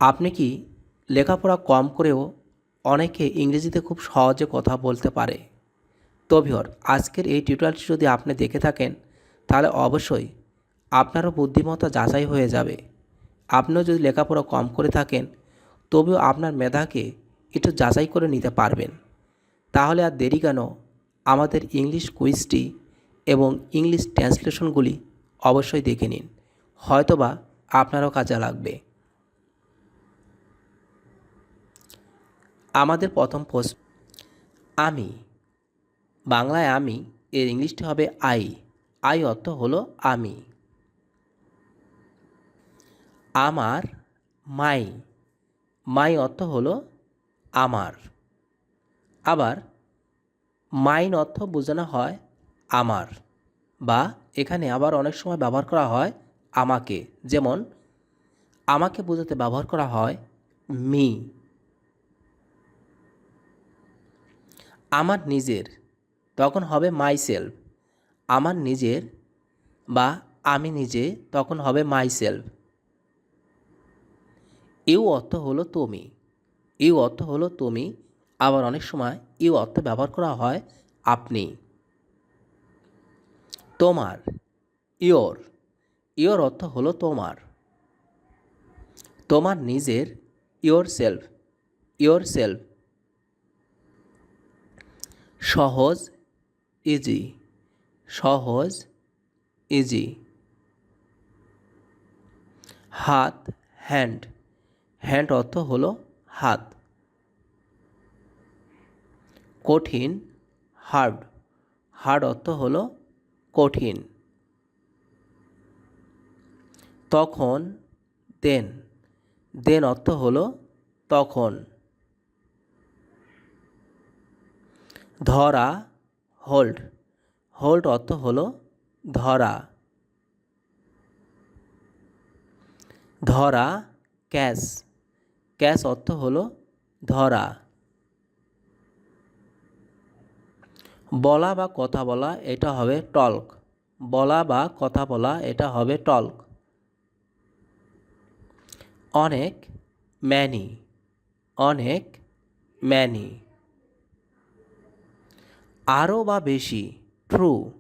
আপনি কি লেখাপড়া কম করেও অনেকে ইংরেজিতে খুব সহজে কথা বলতে পারে? তো ভিউয়ার, আজকের এই টিউটোরিয়ালটি যদি আপনি দেখে থাকেন তাহলে অবশ্যই আপনারও বুদ্ধিমত্তা যাচাই হয়ে যাবে। আপনিও যদি লেখাপড়া কম করে থাকেন তবেও আপনার মেধাকে একটু যাচাই করে নিতে পারবেন। তাহলে আর দেরি কেন, আমাদের ইংলিশ কুইজটি এবং ইংলিশ ট্রান্সলেশনগুলি অবশ্যই দেখে নিন, হয়তোবা আপনারও কাজে লাগবে। আমাদের প্রথম প্রশ্ন, আমি, বাংলায় আমি, এর ইংলিশটি হবে আই। আই অর্থ হলো আমি। আমার, মাই, মাই অর্থ হলো আমার। আবার মাইন অর্থ বোঝানো হয় আমার, বা এখানে আবার অনেক সময় ব্যবহার করা হয় আমাকে। যেমন আমাকে বোঝাতে ব্যবহার করা হয় মি। আমার নিজের তখন হবে মাই সেলফ। আমার নিজের বা আমি নিজে তখন হবে মাই সেলফ। ইউ অর্থ হলো তুমি। ইউ অর্থ হলো তুমি। আবার অনেক সময় ইউ অর্থ ব্যবহার করা হয় আপনি। তোমার, ইয়োর, ইয়োর অর্থ হলো তোমার। তোমার নিজের, ইয়োর সেলফ, ইয়োর সেলফ। সহজ, ইজি, সহজ, ইজি। হাত, হ্যান্ড, হ্যান্ড অর্থ হলো হাত। কঠিন, হার্ড, হার্ড অর্থ হলো কঠিন। তখন, দেন, দেন অর্থ হলো তখন। ধরা, হোল্ড, হোল্ড অর্থ হলো ধরা। ধরা, ক্যাচ, ক্যাচ অর্থ হলো ধরা। বলা বা কথা বলা এটা হবে টল্ক। বলা বা কথা বলা এটা হবে টল্ক। অনেক, ম্যানি, অনেক, ম্যানি। আরও বা বেশি, ট্রু,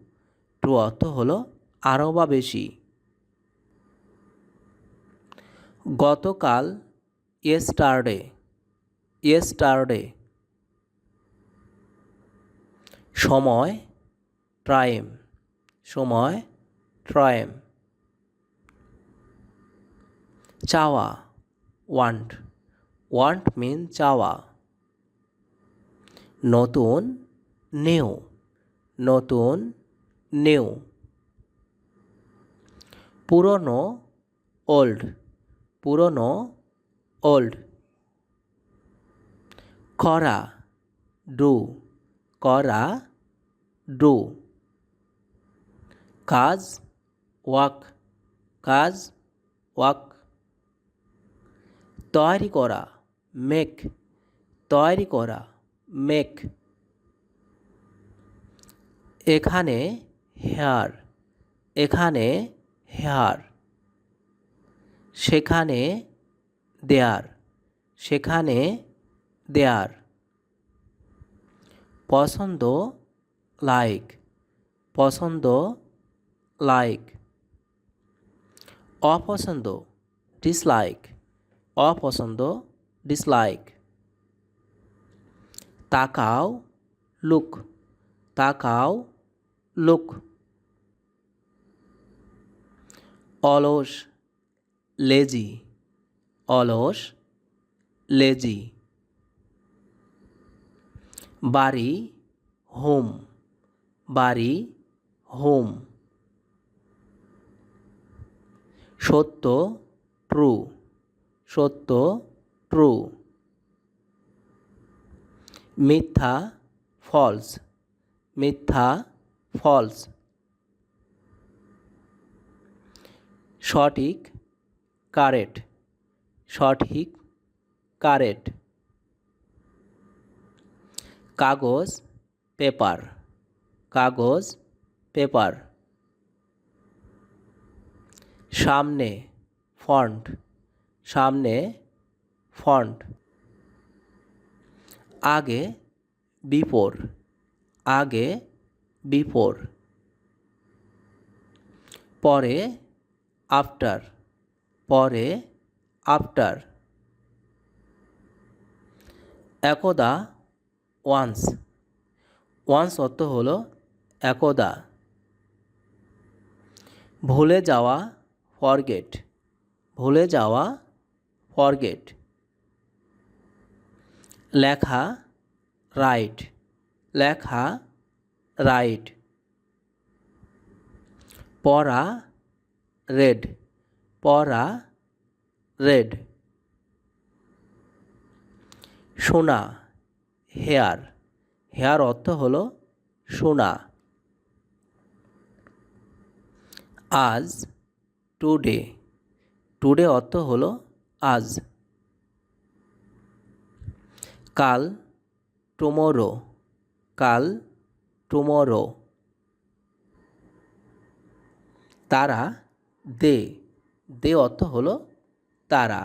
ট্রু অর্থ হলো আরও বা বেশি। গতকাল, ইয়েস্টারডে, ইয়েস্টারডে। সময়, টাইম, সময়, টাইম। চাওয়া, ওয়ান্ট, ওয়ান্ট মিন চাওয়া। নতুন, নিউ, নতুন, নিউ। পুরনো, ওল্ড, পুরনো, ওল্ড। করা, ডু, করা, ডু। কাজ, ওয়াক, কাজ, ওয়াক। তৈরি করা, মেক, তৈরি করা, মেক। এখানে, হেয়ার, এখানে, হেয়ার। সেখানে, দেয়ার, সেখানে, দেয়ার। পছন্দ, লাইক, পছন্দ, লাইক। অপছন্দ, ডিসলাইক, অপছন্দ, ডিসলাইক। তাকাও, লুক, তাকাও, লুক। অলস, লেজি, অলস, লেজি। বাড়ি, হোম, বাড়ি, হোম। সত্য, ট্রু, সত্য, ট্রু। মিথ্যা, ফলস, মিথ্যা, ফলস। সঠিক, কারেক্ট, সঠিক, কারেক্ট। কাগজ, পেপার, কাগজ, পেপার। সামনে, ফ্রন্ট, সামনে, ফন্ট। আগে বিফোর, আগে বিফোর। পরে আফটার, পরে আফটার। একদা ওয়ান্স, ওয়ান্স অর্থ হলো একদা। ভুলে যাওয়া ফরগেট, ভুলে যাওয়া ফরগেট। লেখা রাইট, লেখা রাইট। পড়া রেড, পড়া রেড। সোনা হেয়ার, হেয়ার অর্থ হলো সোনা। আজ টুডে, টুডে অর্থ হলো আজ। কাল টুমোরো, কাল টুমোরো। তারা দে, দে অর্থ হলো তারা।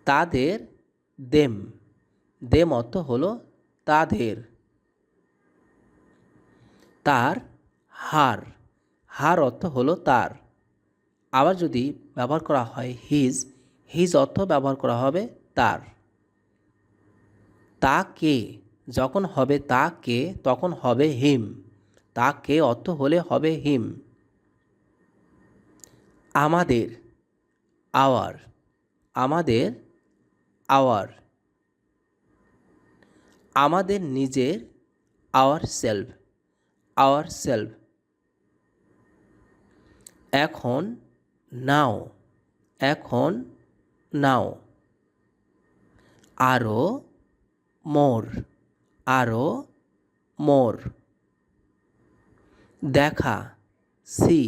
তাদের দেম, দেম অর্থ হলো তাদের। তার হার, হার অর্থ হলো তার। আবার যদি ব্যবহার করা হয় হিজ, হিজ অর্থ ব্যবহার করা হবে তার। তাকে যখন হবে তাকে তখন হবে হিম, তাকে অর্থ হলে হবে হিম। আমাদের আওয়ার, আমাদের আওয়ার। আমাদের নিজের আওয়ার সেলফ, আওয়ার সেলফ। এখন নাও, এখন নাও। আরও মোর, আরও মোর। দেখা সি,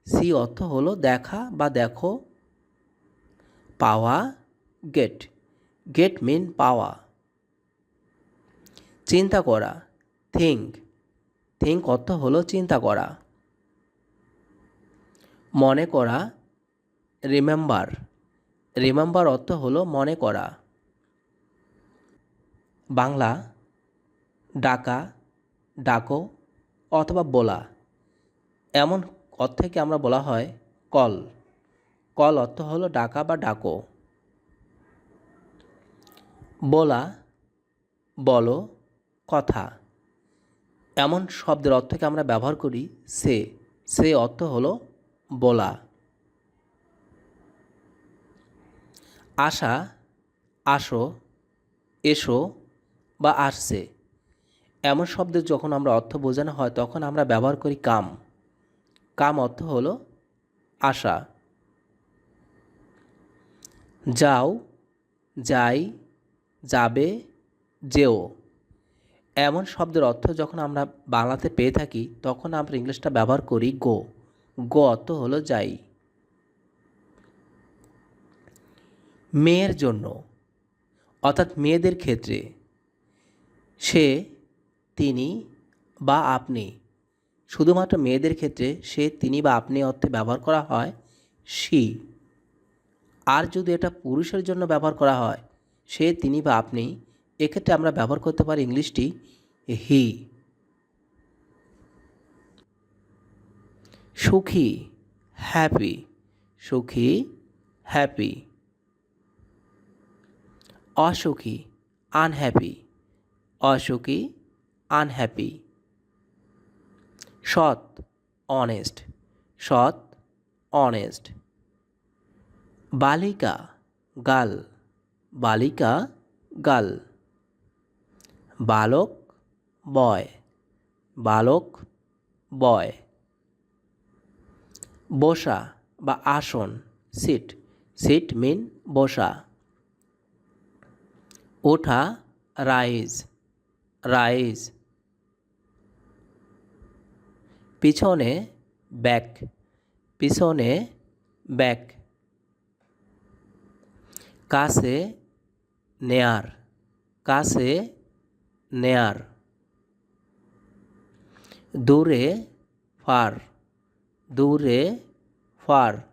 সি অর্থ হলো দেখা বা দেখো। পাওয়া গেট, গেট মিন পাওয়া। চিন্তা করা থিঙ্ক, থিঙ্ক অর্থ হলো চিন্তা করা। মনে করা রিমেম্বার, রিমেম্বার অর্থ হলো মনে করা। বাংলা ডাকা, ডাকো অথবা বলা, এমন অর্থকে আমরা বলা হয় কল, কল অর্থ হলো ডাকা বা ডাকো। বলা বলো কথা, এমন শব্দের অর্থকে আমরা ব্যবহার করি সে, সে অর্থ হলো বলা। আসা আসো, এসো বা আসছে, এমন শব্দের যখন আমরা অর্থ বোঝানো হয় তখন আমরা ব্যবহার করি কাম, কাম অর্থ হলো আসা। যাও যাই যাবে যেও, এমন শব্দের অর্থ যখন আমরা বাংলাতে পেয়ে থাকি তখন আমরা ইংলিশটা ব্যবহার করি গো, গো অর্থ হলো যাই। মেয়ের জন্য অর্থাৎ মেয়েদের ক্ষেত্রে সে, তিনি বা আপনি, শুধুমাত্র মেয়েদের ক্ষেত্রে সে, তিনি বা আপনি অর্থে ব্যবহার করা হয় শি। আর যদি এটা পুরুষের জন্য ব্যবহার করা হয় সে, তিনি বা আপনি, এক্ষেত্রে আমরা ব্যবহার করতে পারি ইংলিশটি হি। সুখী হ্যাপি, সুখী হ্যাপি। অসুখী আনহ্যাপি, অসুখী আনহ্যাপি। সৎ অনেস্ট, সৎ অনেস্ট। বালিকা গাল, বালিকা গাল। বালক বয়, বালক বয়। বসা বা আসন সিট, সিট মিন বসা। ওঠা রাইজ, রাইজ। পিছনে ব্যাক, পিছনে ব্যাক। কাছে নেয়ার, কাছে নেয়ার। দূরে ফার, দূরে ফার।